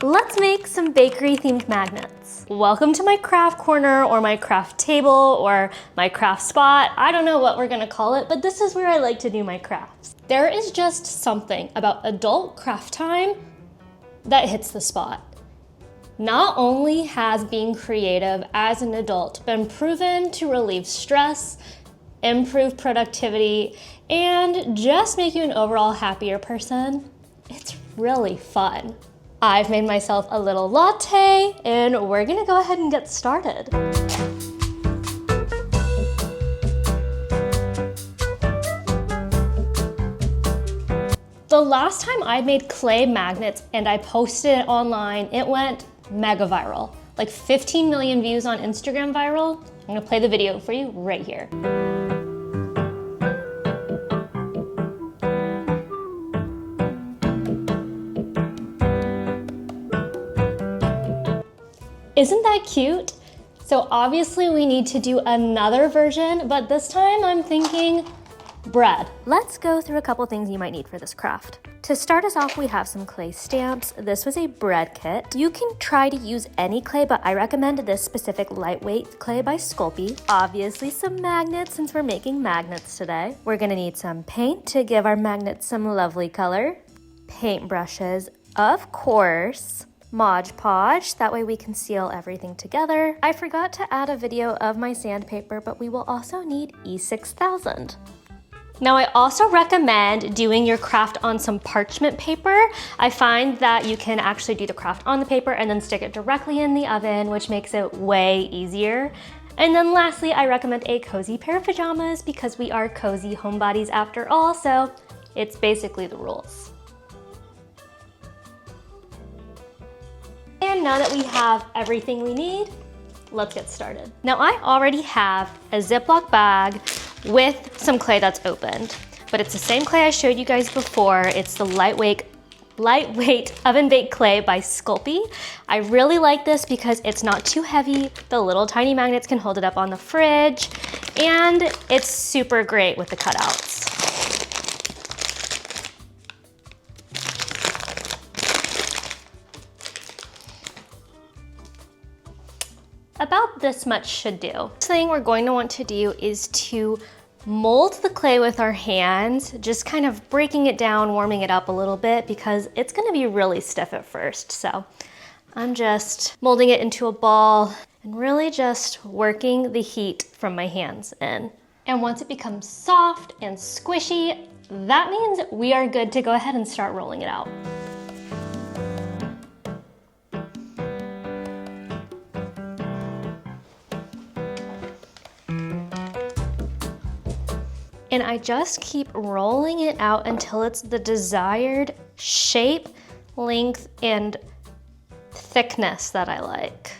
Let's make some bakery themed magnets. Welcome to my craft corner or my craft table or my craft spot. I don't know what we're gonna call it, but this is where I like to do my crafts. There is just something about adult craft time that hits the spot. Not only has being creative as an adult been proven to relieve stress, improve productivity, and just make you an overall happier person, it's really fun. I've made myself a little latte and we're gonna go ahead and get started. The last time I made clay magnets and I posted it online, it went mega viral. Like 15 million views on Instagram viral. I'm gonna play the video for you right here. Isn't that cute? So obviously we need to do another version, but this time I'm thinking bread. Let's go through a couple things you might need for this craft. To start us off, we have some clay stamps. This was a bread kit. You can try to use any clay, but I recommend this specific lightweight clay by Sculpey. Obviously some magnets, since we're making magnets today. We're gonna need some paint to give our magnets some lovely color. Paint brushes, of course. Mod Podge, that way we can seal everything together. I forgot to add a video of my sandpaper, but we will also need E6000. Now I also recommend doing your craft on some parchment paper. I find that you can actually do the craft on the paper and then stick it directly in the oven, which makes it way easier. And then lastly, I recommend a cozy pair of pajamas because we are cozy homebodies after all, so it's basically the rules. And now that we have everything we need, let's get started. Now I already have a Ziploc bag with some clay that's opened, but it's the same clay I showed you guys before. It's the lightweight oven baked clay by Sculpey. I really like this because it's not too heavy. The little tiny magnets can hold it up on the fridge, and it's super great with the cutouts. About this much should do. First thing we're going to want to do is to mold the clay with our hands, just kind of breaking it down, warming it up a little bit because it's gonna be really stiff at first. So I'm just molding it into a ball and really just working the heat from my hands in. And once it becomes soft and squishy, that means we are good to go ahead and start rolling it out. And I just keep rolling it out until it's the desired shape, length, and thickness that I like.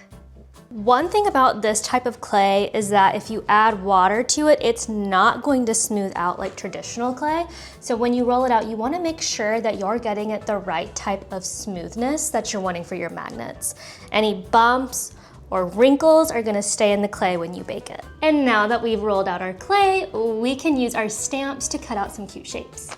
One thing about this type of clay is that if you add water to it, it's not going to smooth out like traditional clay. So when you roll it out, you wanna make sure that you're getting it the right type of smoothness that you're wanting for your magnets. Any bumps or wrinkles are gonna stay in the clay when you bake it. And now that we've rolled out our clay, we can use our stamps to cut out some cute shapes.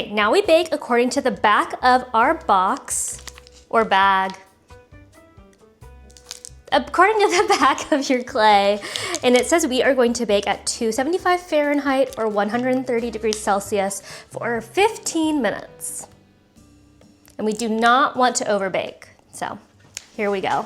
Now we bake according to the back of our box or bag. According to the back of your clay, and it says we are going to bake at 275 Fahrenheit or 130 degrees Celsius for 15 minutes. And we do not want to overbake. So here we go.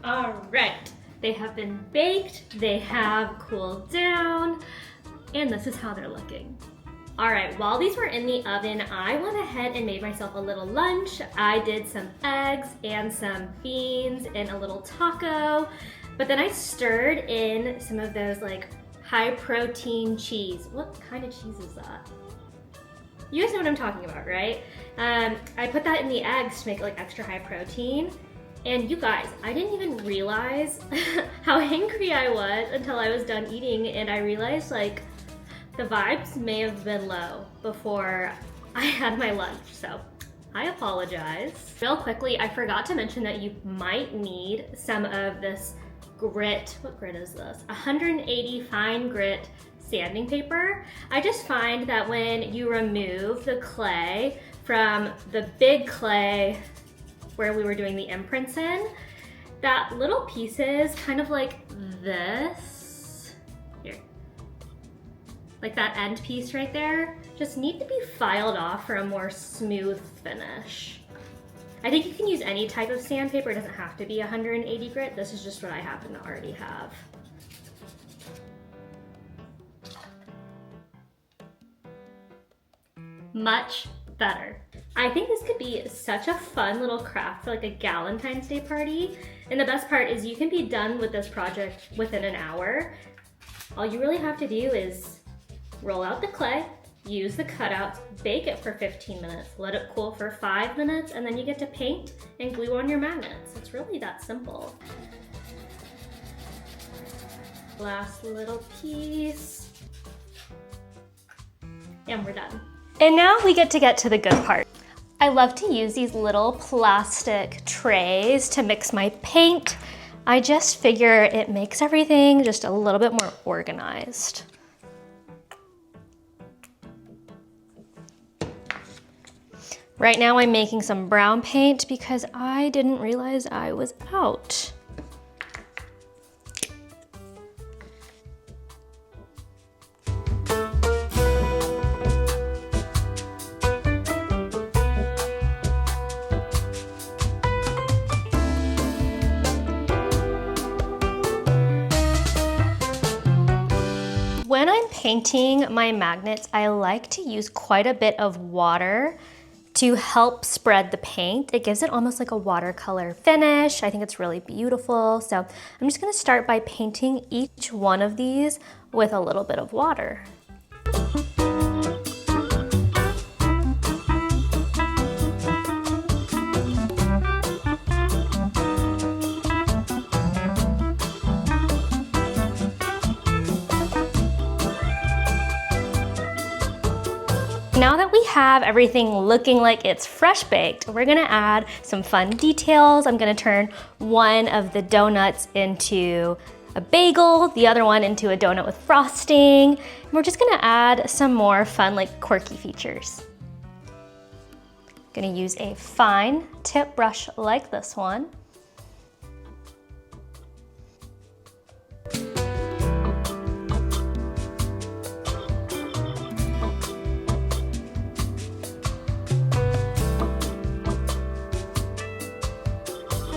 All right. They have been baked, they have cooled down, and this is how they're looking. All right, while these were in the oven, I went ahead and made myself a little lunch. I did some eggs and some beans and a little taco, but then I stirred in some of those like high protein cheese. What kind of cheese is that? You guys know what I'm talking about, right? I put that in the eggs to make it like extra high protein. And you guys, I didn't even realize how angry I was until I was done eating, and I realized like the vibes may have been low before I had my lunch, so I apologize. Real quickly, I forgot to mention that you might need some of this grit. What grit is this? 180 fine grit sanding paper. I just find that when you remove the clay from the big clay where we were doing the imprints in, that little pieces kind of like this, here, like that end piece right there, just need to be filed off for a more smooth finish. I think you can use any type of sandpaper, it doesn't have to be 180 grit. This is just what I happen to already have. Much better. I think this could be such a fun little craft for like a Galentine's Day party. And the best part is you can be done with this project within an hour. All you really have to do is roll out the clay, use the cutouts, bake it for 15 minutes, let it cool for 5 minutes, and then you get to paint and glue on your magnets. It's really that simple. Last little piece. And we're done. And now we get to the good part. I love to use these little plastic trays to mix my paint. I just figure it makes everything just a little bit more organized. Right now I'm making some brown paint because I didn't realize I was out. When I'm painting my magnets, I like to use quite a bit of water to help spread the paint. It gives it almost like a watercolor finish. I think it's really beautiful. So I'm just gonna start by painting each one of these with a little bit of water. Now that we have everything looking like it's fresh baked, we're gonna add some fun details. I'm gonna turn one of the donuts into a bagel, the other one into a donut with frosting. And we're just gonna add some more fun, like quirky features. Gonna use a fine tip brush like this one.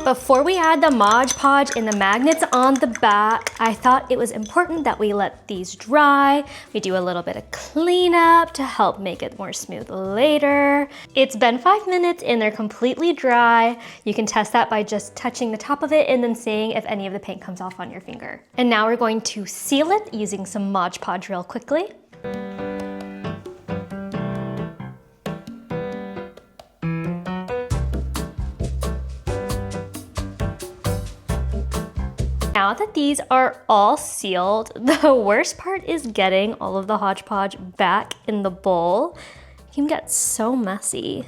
Before we add the Mod Podge and the magnets on the back, I thought it was important that we let these dry. We do a little bit of cleanup to help make it more smooth later. It's been 5 minutes and they're completely dry. You can test that by just touching the top of it and then seeing if any of the paint comes off on your finger. And now we're going to seal it using some Mod Podge real quickly. Now that these are all sealed, the worst part is getting all of the hodgepodge back in the bowl. It can get so messy.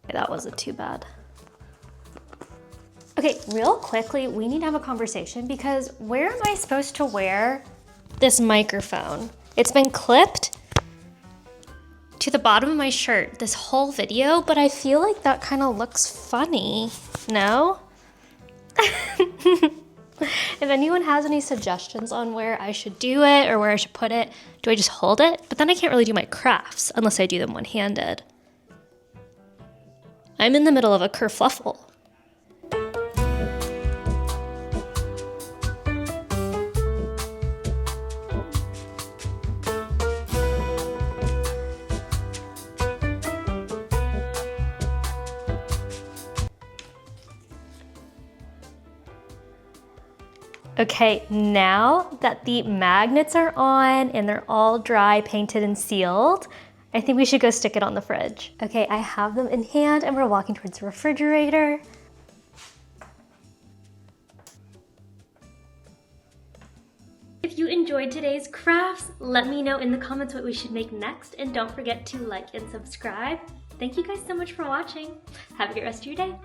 That wasn't too bad. Okay, real quickly, we need to have a conversation because where am I supposed to wear this microphone? It's been clipped to the bottom of my shirt this whole video, but I feel like that kind of looks funny. No? If anyone has any suggestions on where I should do it or where I should put it, do I just hold it? But then I can't really do my crafts unless I do them one-handed. I'm in the middle of a kerfluffle. Okay, now that the magnets are on and they're all dry, painted, and sealed, I think we should go stick it on the fridge. Okay, I have them in hand and we're walking towards the refrigerator. If you enjoyed today's crafts, let me know in the comments what we should make next, and don't forget to like and subscribe. Thank you guys so much for watching. Have a great rest of your day.